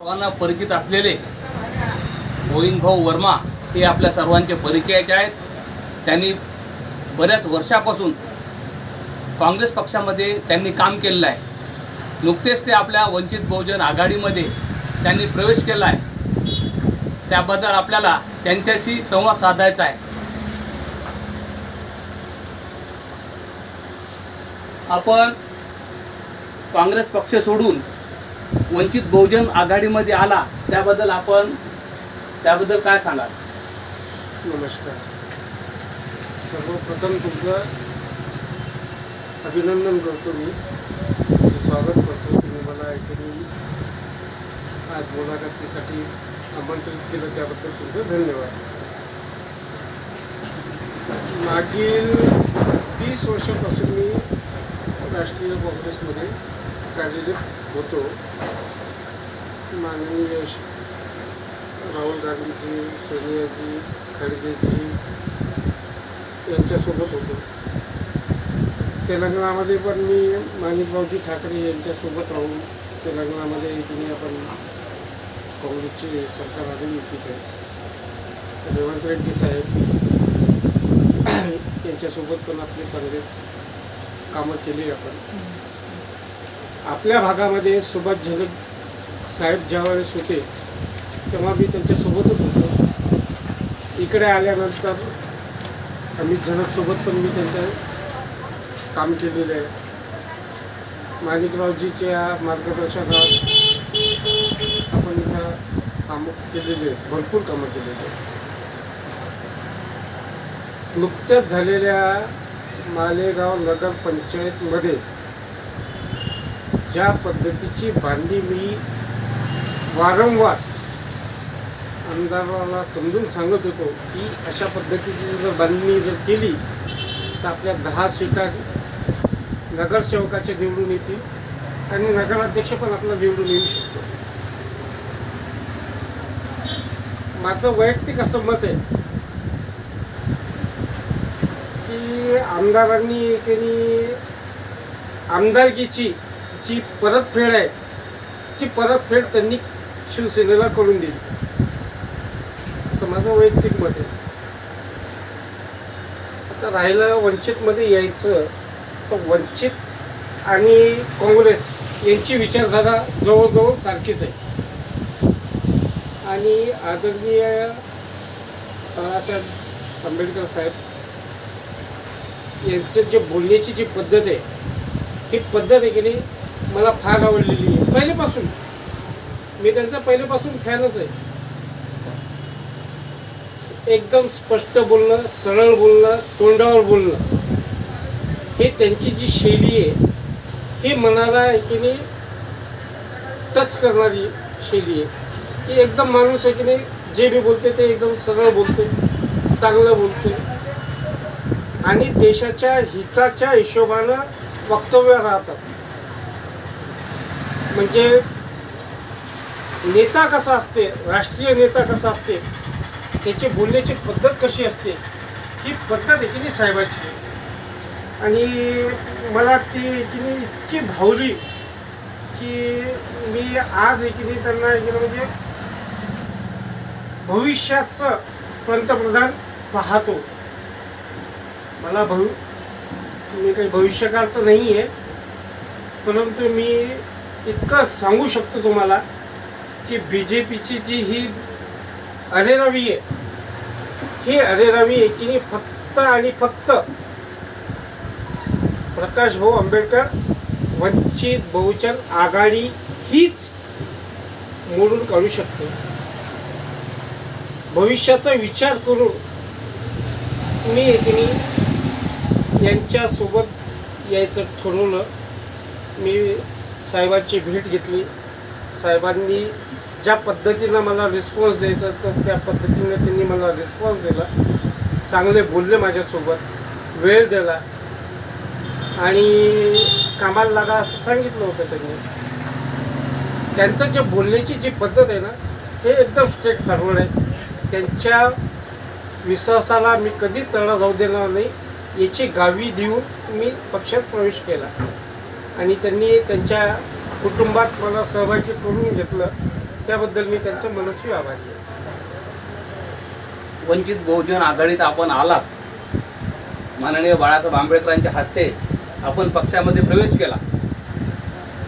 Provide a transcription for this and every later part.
सर्वांना परिचित असलेले गोविंदभाऊ वर्मा हे आपल्या सर्वांचे परिचयाचे आहेत. त्यांनी बऱ्याच वर्षापासून काँग्रेस पक्षामध्ये त्यांनी काम केलेलं आहे. नुकतेच ते आपल्या वंचित बहुजन आघाडीमध्ये त्यांनी प्रवेश केला आहे. त्याबद्दल आपल्याला त्यांच्याशी संवाद साधायचा आहे. आपण काँग्रेस पक्ष सोडून वंचित बहुजन आघाडीमध्ये आला, त्याबद्दल काय सांगाल? नमस्कार. सर्वप्रथम तुमचं अभिनंदन करतो, मी तुमचं स्वागत करतो. तुम्ही मला इथे आज मुलाखतीसाठी आमंत्रित केलं त्याबद्दल तुमचं धन्यवाद. मागील 30 वर्षापासून मी राष्ट्रीय काँग्रेसमध्ये कार्यरत होतो. माननीय राहुल गांधीजी, सोनियाजी, खडगेजी यांच्यासोबत होतो. तेलंगणामध्ये पण मी माणिकरावजी ठाकरे यांच्यासोबत राहून तेलंगणामध्ये इथे आपण काँग्रेसची सरकार आलेली तिथे रेवंत रेड्डी साहेब यांच्यासोबत पण आपले चांगले कामं केली. आपण आपल्या भागामध्ये सुभाष झलक साहेब ज्यावेळेस होते तेव्हा मी त्यांच्यासोबतच होतो. इकडे आल्यानंतर अमित झलकसोबत पण मी त्यांचं काम केलेलं आहे. माणिकरावजीच्या मार्गदर्शनात आपण इथं कामं केलेले आहेत, भरपूर कामं केलेली आहेत. नुकत्याच झालेल्या मालेगाव नगर पंचायतमध्ये ज्या पद्धतीची बांधणी मी वारंवार आमदाराला समजून सांगत होतो की अशा पद्धतीची जर बांधणी जर केली तर आपल्या 10 सीटा नगरसेवकाचे निवडून येतील आणि नगराध्यक्ष पण आपला निवडून येऊ शकतो. माझं वैयक्तिक असं मत आहे की आमदारांनी आमदारकीची जी परतफेड आहे ती परतफेड त्यांनी शिवसेनेला करून दिली, असं माझं वैयक्तिक मत आहे. आता राहिलं वंचितमध्ये यायचं, तर वंचित आणि काँग्रेस यांची विचारधारा जवळजवळ सारखीच आहे. आणि आदरणीय बाळासाहेब आंबेडकर साहेब यांचं जे बोलण्याची जी पद्धत आहे, ही पद्धत आहे की नाही मला फार आवडलेली आहे. पहिल्यापासून मी त्यांचा पहिल्यापासून फॅनच आहे. एकदम स्पष्ट बोलणं, सरळ बोलणं, तोंडावर बोलणं, हे त्यांची जी शैली आहे ही मनाला की नाही टच करणारी शैली आहे. की एकदम माणूस आहे की नाही जे बी बोलते ते एकदम सरळ बोलते, चांगलं बोलते आणि देशाच्या हिताच्या हिशोबानं वक्तव्य राहतात. म्हणजे नेता कसा असते, राष्ट्रीय नेता कसा असते, त्याची बोलण्याची पद्धत कशी असते, ही पद्धत आहे की नाही साहेबाची. आणि मला ती की नाही इतकी भावली की मी आज आहे की नाही त्यांना म्हणजे भविष्याचं पंतप्रधान पाहतो. मला मी काही भविष्यकाळ तर नाही आहे, परंतु मी इतकं सांगू शकतो तुम्हाला की BJPची जी ही अरेरावी आहे, ही अरेरावी आहे की नाही फक्त आणि फक्त प्रकाश भाऊ आंबेडकर वंचित बहुजन आघाडी हीच मोडून काढू शकते. भविष्याचा विचार करून मी की नाही यांच्यासोबत यायचं ठरवलं. मी साहेबांची भेट घेतली. साहेबांनी ज्या पद्धतीनं मला रिस्पॉन्स द्यायचा तर त्या पद्धतीनं त्यांनी मला रिस्पॉन्स दिला. चांगले बोलले माझ्यासोबत, वेळ दिला आणि कामाला लागा असं सांगितलं होतं त्यांनी. त्यांचं जे बोलण्याची जी पद्धत आहे ना, हे एकदम स्ट्रेट फॉरवर्ड आहे. त्यांच्या विश्वासाला मी कधी तडा जाऊ देणार नाही याची गावी देऊन मी पक्षात प्रवेश केला. आणि त्यांनी त्यांच्या कुटुंबात मला सहभागी करून घेतलं. त्याबद्दल मी त्यांचं मनस्वी आभारी आहे. वंचित बहुजन आघाडीत आपण आलात, माननीय बाळासाहेब आंबेडकरांच्या हस्ते आपण पक्षामध्ये प्रवेश केला.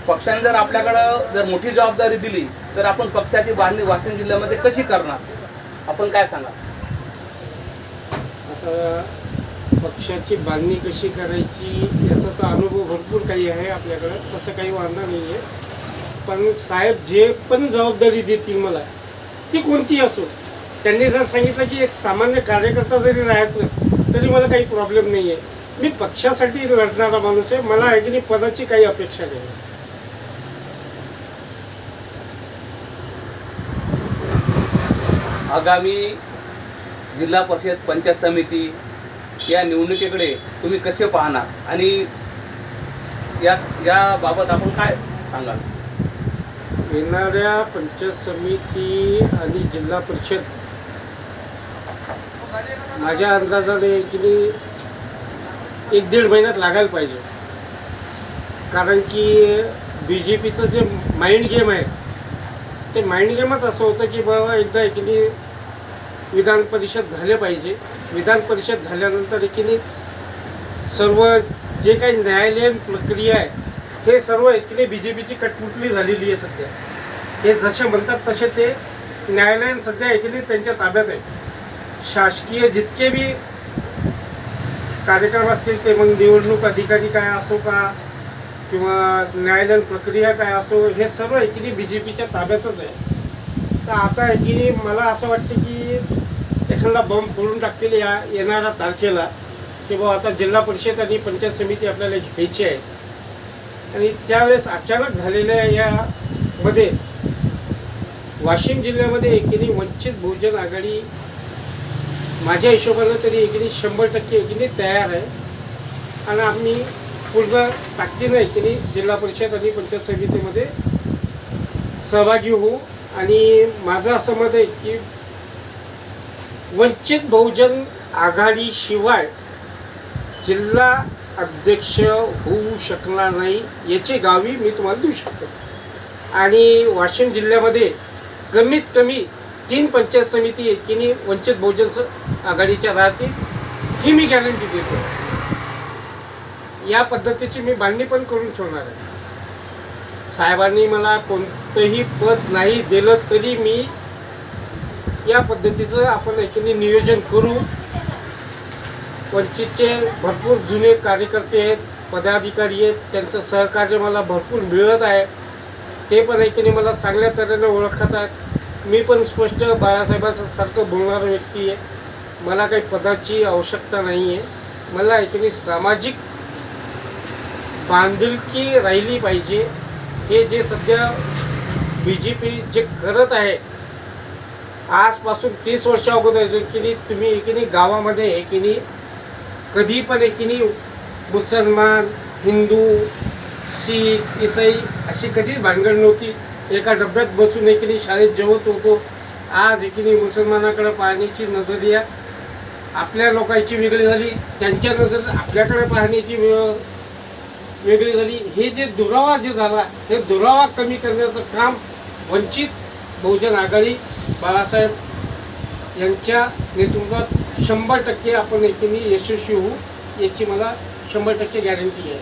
पक्षाने जर आपल्याकडं जर मोठी जबाबदारी दिली तर आपण पक्षाची बांधणी वाशिम जिल्ह्यामध्ये कशी करणार, आपण काय सांगा? आता पक्षाची बांधणी कशी करायची याचा तर अनुभव भरपूर काही आहे आपल्याकडं, तसं काही वांधा नाही आहे. पण साहेब जे पण जबाबदारी देतील मला, ती कोणती असो, त्यांनी जर सांगितलं की एक सामान्य कार्यकर्ता जरी राहायचं तरी मला काही प्रॉब्लेम नाही आहे. मी पक्षासाठी लढणारा माणूस आहे, मला आहे की नाही पदाची काही अपेक्षा नाही. आगामी जिल्हा परिषद पंचायत समिती या निवडणुकीकडे तुम्ही कसे पाहणार आणि याबाबत आपण काय सांगाल? येणाऱ्या पंचायत समिती आणि जिल्हा परिषद माझ्या अंदाजाने की 1-1.5 महिन्यात लागायला पाहिजे. कारण की BJPचं जे माइंड गेम आहे ते माइंड गेमच असं होतं की बाबा एकदा एकीने विधान परिषद झाले पाहिजे. विधान परिषद झाल्यानंतर एकीने सर्व जे काही न्यायालयीन प्रक्रिया आहे हे सर्व एकीने BJPची कठपुतली झालेली आहे सध्या. हे जसे म्हणतात तसे ते न्यायालयीन सध्या एकीने त्यांच्या ताब्यात आहे. शासकीय जितके बी कार्यक्रम असतील ते मग निवडणूक अधिकारी काय असो का किंवा न्यायालयीन प्रक्रिया काय असो, हे सर्व एकीने BJPच्या ताब्यातच आहे. तर आता एकीने मला असं वाटतं की एखादा बॉम्ब फोडून टाकतील येणाऱ्या तारखेला की बाबा आता जिल्हा परिषद आणि पंचायत समिती आपल्याला घ्यायची आहे. आणि त्यावेळेस अचानक झालेल्या यामध्ये वाशिम जिल्ह्यामध्ये एकीने वंचित बहुजन आघाडी माझ्या हिशोबानं तरी एकीने 100% एकीने तयार आहे. आणि आम्ही पूर्ण ताकदीनं एकीने जिल्हा परिषद आणि पंचायत समितीमध्ये सहभागी होऊ. आणि माझं असं मत आहे की वंचित बहुजन आघाडीशिवाय जिल्हा अध्यक्ष होऊ शकणार नाही याची गावी मी तुम्हाला देऊ शकतो. आणि वाशिम जिल्ह्यामध्ये कमीत कमी 3 पंचायत समिती एकीने वंचित बहुजन आघाडीच्या राहतील ही मी गॅरंटी देतो. या पद्धतीची मी बांधणी पण करून ठेवणार आहे. साहेबांनी मला कोणतंही पद नाही दिलं तरी मी या पद्धतीचं आपण एकीने नियोजन करू. वंचितचे भरपूर जुने कार्यकर्ते आहेत, पदाधिकारी आहेत, त्यांचं सहकार्य मला भरपूर मिळत आहे. ते पण एकीने मला चांगल्या तऱ्हेने ओळखत आहेत. मी पण स्पष्ट बाळासाहेबांसारखं बोलणारा व्यक्ती आहे. मला काही पदाची आवश्यकता नाही आहे. मला एकीने सामाजिक बांधिलकी राहिली पाहिजे. हे जे सध्या BJP जे करत आहे आजपासून 30 वर्ष अगोदर एकीने तुम्ही एकीने गावामध्ये एकीने कधी पण एकीने मुसलमान, हिंदू, शीख, ईसाई अशी कधीच भानगड नव्हती. एका डब्यात बसून एकीने शाळेत जेवत होतो. आज एकीने मुसलमानाकडे पाहण्याची नजरिया आपल्या लोकांची वेगळी झाली, त्यांच्या नजर आपल्याकडे पाहण्याची वेगळी झाली. हे जे दुरावा जे झाला हे दुरावा कमी करण्याचं काम वंचित बहुजन आघाडी बाळासाहेब यांच्या नेतृत्वात 100% आपण एकीने यशस्वी होऊ याची मला 100% गॅरंटी आहे.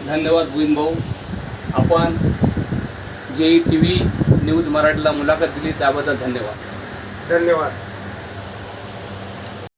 धन्यवाद गोविंद भाऊ. आपण JE TV न्यूज मराठीला मुलाखत दिली त्याबद्दल धन्यवाद. धन्यवाद.